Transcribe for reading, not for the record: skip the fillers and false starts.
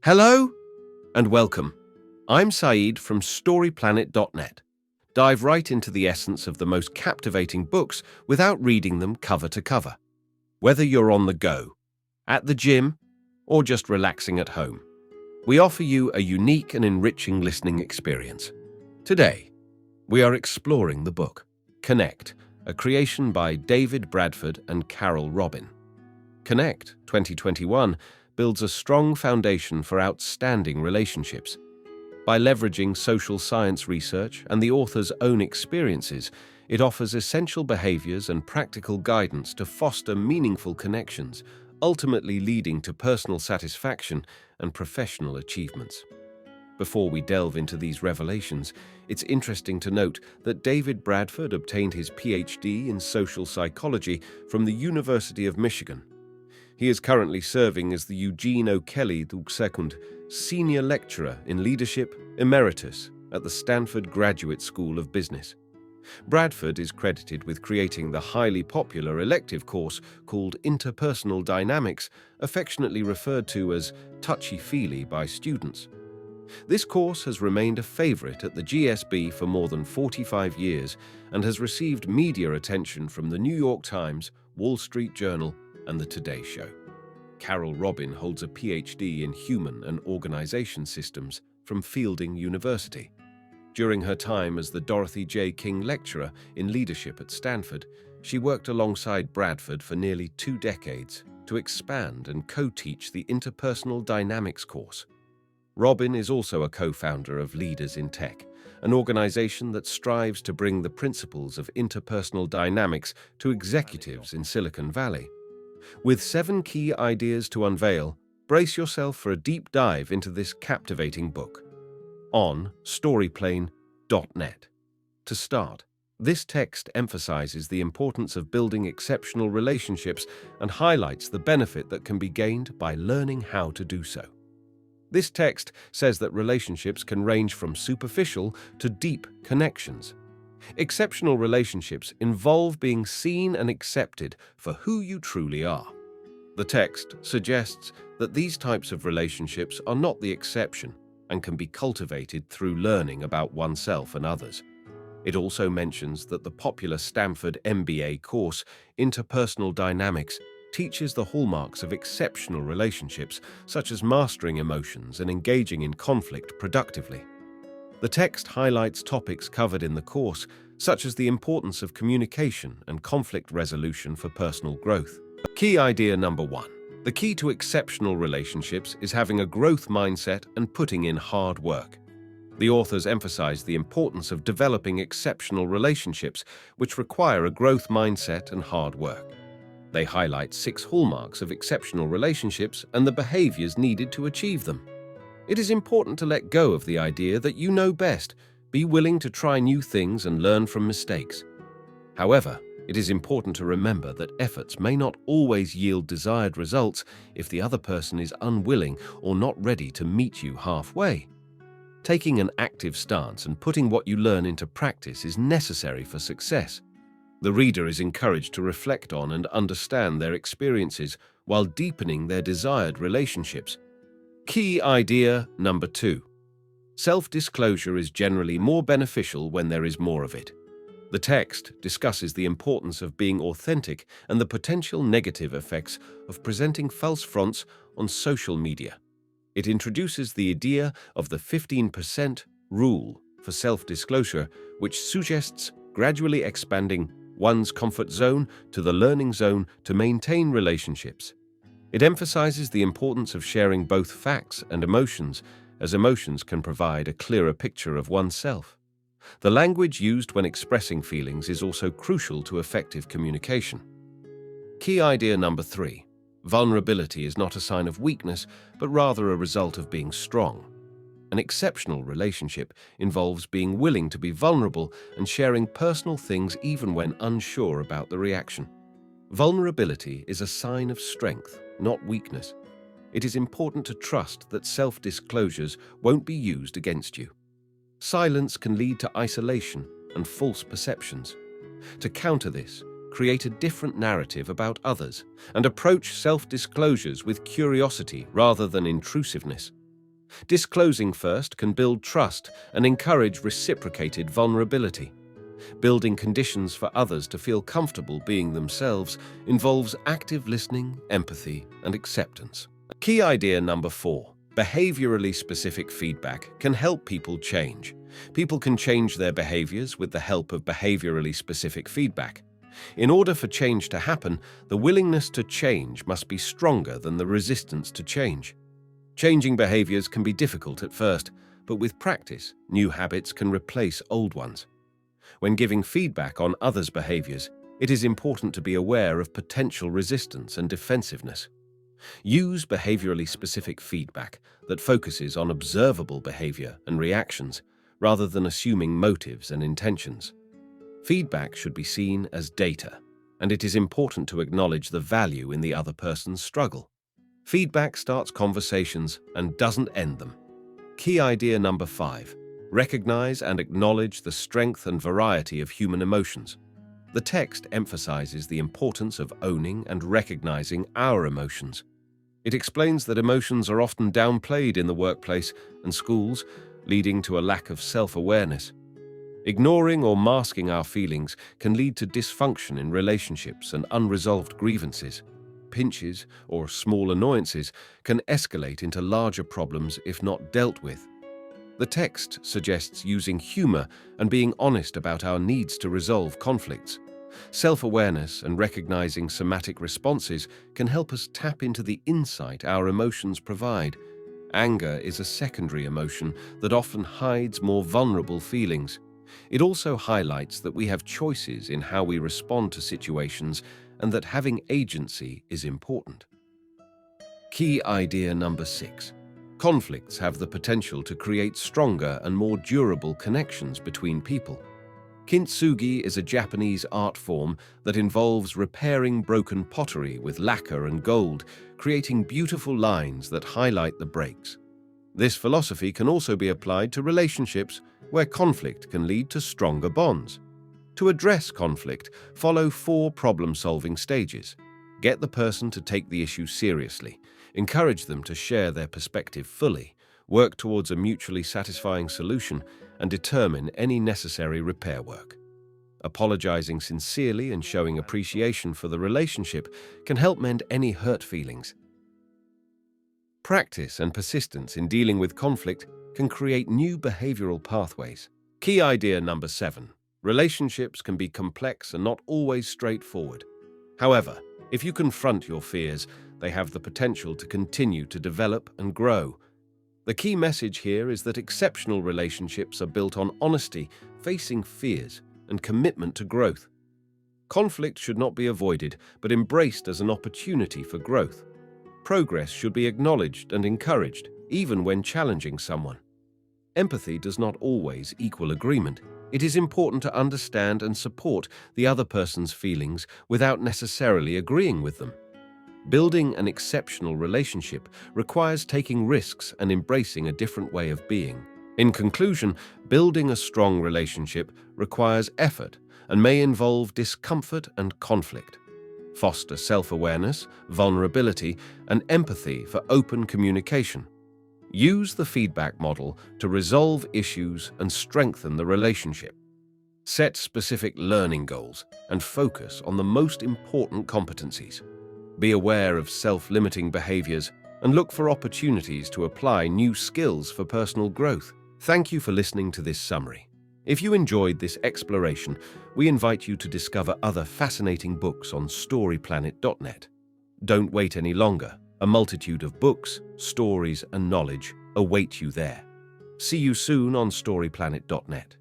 Hello and welcome. I'm Saeed from StoryPlanet.net. Dive right into the essence of the most captivating books without reading them cover to cover. Whether you're on the go, at the gym, or just relaxing at home, we offer you a unique and enriching listening experience. Today, we are exploring the book Connect, a creation by David Bradford and Carole Robin. Connect 2021 builds a strong foundation for outstanding relationships. By leveraging social science research and the author's own experiences, it offers essential behaviors and practical guidance to foster meaningful connections, ultimately leading to personal satisfaction and professional achievements. Before we delve into these revelations, it's interesting to note that David Bradford obtained his PhD in social psychology from the University of Michigan. He is currently serving as the Eugene II Senior Lecturer in Leadership, Emeritus, at the Stanford Graduate School of Business. Bradford is credited with creating the highly popular elective course called Interpersonal Dynamics, affectionately referred to as Touchy-Feely by students. This course has remained a favorite at the GSB for more than 45 years and has received media attention from the New York Times, Wall Street Journal, and The Today Show. Carole Robin holds a PhD in Human and Organization Systems from Fielding University. During her time as the Dorothy J. King Lecturer in Leadership at Stanford, she worked alongside Bradford for nearly 2 decades to expand and co-teach the Interpersonal Dynamics course. Robin is also a co-founder of Leaders in Tech, an organization that strives to bring the principles of interpersonal dynamics to executives in Silicon Valley. With 7 key ideas to unveil, brace yourself for a deep dive into this captivating book. On StoryPlanet.net. To start, this text emphasizes the importance of building exceptional relationships and highlights the benefit that can be gained by learning how to do so. This text says that relationships can range from superficial to deep connections. Exceptional relationships involve being seen and accepted for who you truly are. The text suggests that these types of relationships are not the exception and can be cultivated through learning about oneself and others. It also mentions that the popular Stanford MBA course, Interpersonal Dynamics, teaches the hallmarks of exceptional relationships, such as mastering emotions and engaging in conflict productively. The text highlights topics covered in the course, such as the importance of communication and conflict resolution for personal growth. Key idea number 1. The key to exceptional relationships is having a growth mindset and putting in hard work. The authors emphasize the importance of developing exceptional relationships, which require a growth mindset and hard work. They highlight 6 hallmarks of exceptional relationships and the behaviors needed to achieve them. It is important to let go of the idea that you know best, be willing to try new things and learn from mistakes. However, it is important to remember that efforts may not always yield desired results if the other person is unwilling or not ready to meet you halfway. Taking an active stance and putting what you learn into practice is necessary for success. The reader is encouraged to reflect on and understand their experiences while deepening their desired relationships. Key idea number 2. Self-disclosure is generally more beneficial when there is more of it. The text discusses the importance of being authentic and the potential negative effects of presenting false fronts on social media. It introduces the idea of the 15% rule for self-disclosure, which suggests gradually expanding one's comfort zone to the learning zone to maintain relationships. It emphasizes the importance of sharing both facts and emotions, as emotions can provide a clearer picture of oneself. The language used when expressing feelings is also crucial to effective communication. Key idea number 3. Vulnerability is not a sign of weakness, but rather a result of being strong. An exceptional relationship involves being willing to be vulnerable and sharing personal things even when unsure about the reaction. Vulnerability is a sign of strength, not weakness. It is important to trust that self-disclosures won't be used against you. Silence can lead to isolation and false perceptions. To counter this, create a different narrative about others and approach self-disclosures with curiosity rather than intrusiveness. Disclosing first can build trust and encourage reciprocated vulnerability. Building conditions for others to feel comfortable being themselves involves active listening, empathy, and acceptance. Key idea number 4. Behaviorally specific feedback can help people change. People can change their behaviors with the help of behaviorally specific feedback. In order for change to happen, the willingness to change must be stronger than the resistance to change. Changing behaviors can be difficult at first, but with practice, new habits can replace old ones. When giving feedback on others' behaviors, it is important to be aware of potential resistance and defensiveness. Use behaviorally specific feedback that focuses on observable behavior and reactions, rather than assuming motives and intentions. Feedback should be seen as data, and it is important to acknowledge the value in the other person's struggle. Feedback starts conversations and doesn't end them. Key idea number 5. Recognize and acknowledge the strength and variety of human emotions. The text emphasizes the importance of owning and recognizing our emotions. It explains that emotions are often downplayed in the workplace and schools, leading to a lack of self-awareness. Ignoring or masking our feelings can lead to dysfunction in relationships and unresolved grievances. Pinches or small annoyances can escalate into larger problems if not dealt with. The text suggests using humor and being honest about our needs to resolve conflicts. Self-awareness and recognizing somatic responses can help us tap into the insight our emotions provide. Anger is a secondary emotion that often hides more vulnerable feelings. It also highlights that we have choices in how we respond to situations and that having agency is important. Key idea number 6. Conflicts have the potential to create stronger and more durable connections between people. Kintsugi is a Japanese art form that involves repairing broken pottery with lacquer and gold, creating beautiful lines that highlight the breaks. This philosophy can also be applied to relationships where conflict can lead to stronger bonds. To address conflict, follow 4 problem-solving stages. Get the person to take the issue seriously. Encourage them to share their perspective fully. Work towards a mutually satisfying solution and determine any necessary repair work. Apologizing sincerely and showing appreciation for the relationship can help mend any hurt feelings. Practice and persistence in dealing with conflict can create new behavioral pathways. Key idea number 7. Relationships can be complex and not always straightforward. However, if you confront your fears, they have the potential to continue to develop and grow. The key message here is that exceptional relationships are built on honesty, facing fears, and commitment to growth. Conflict should not be avoided, but embraced as an opportunity for growth. Progress should be acknowledged and encouraged, even when challenging someone. Empathy does not always equal agreement. It is important to understand and support the other person's feelings without necessarily agreeing with them. Building an exceptional relationship requires taking risks and embracing a different way of being. In conclusion, building a strong relationship requires effort and may involve discomfort and conflict. Foster self-awareness, vulnerability, and empathy for open communication. Use the feedback model to resolve issues and strengthen the relationship. Set specific learning goals and focus on the most important competencies. Be aware of self-limiting behaviors and look for opportunities to apply new skills for personal growth. Thank you for listening to this summary. If you enjoyed this exploration, we invite you to discover other fascinating books on StoryPlanet.net. Don't wait any longer. A multitude of books, stories, and knowledge await you there. See you soon on StoryPlanet.net.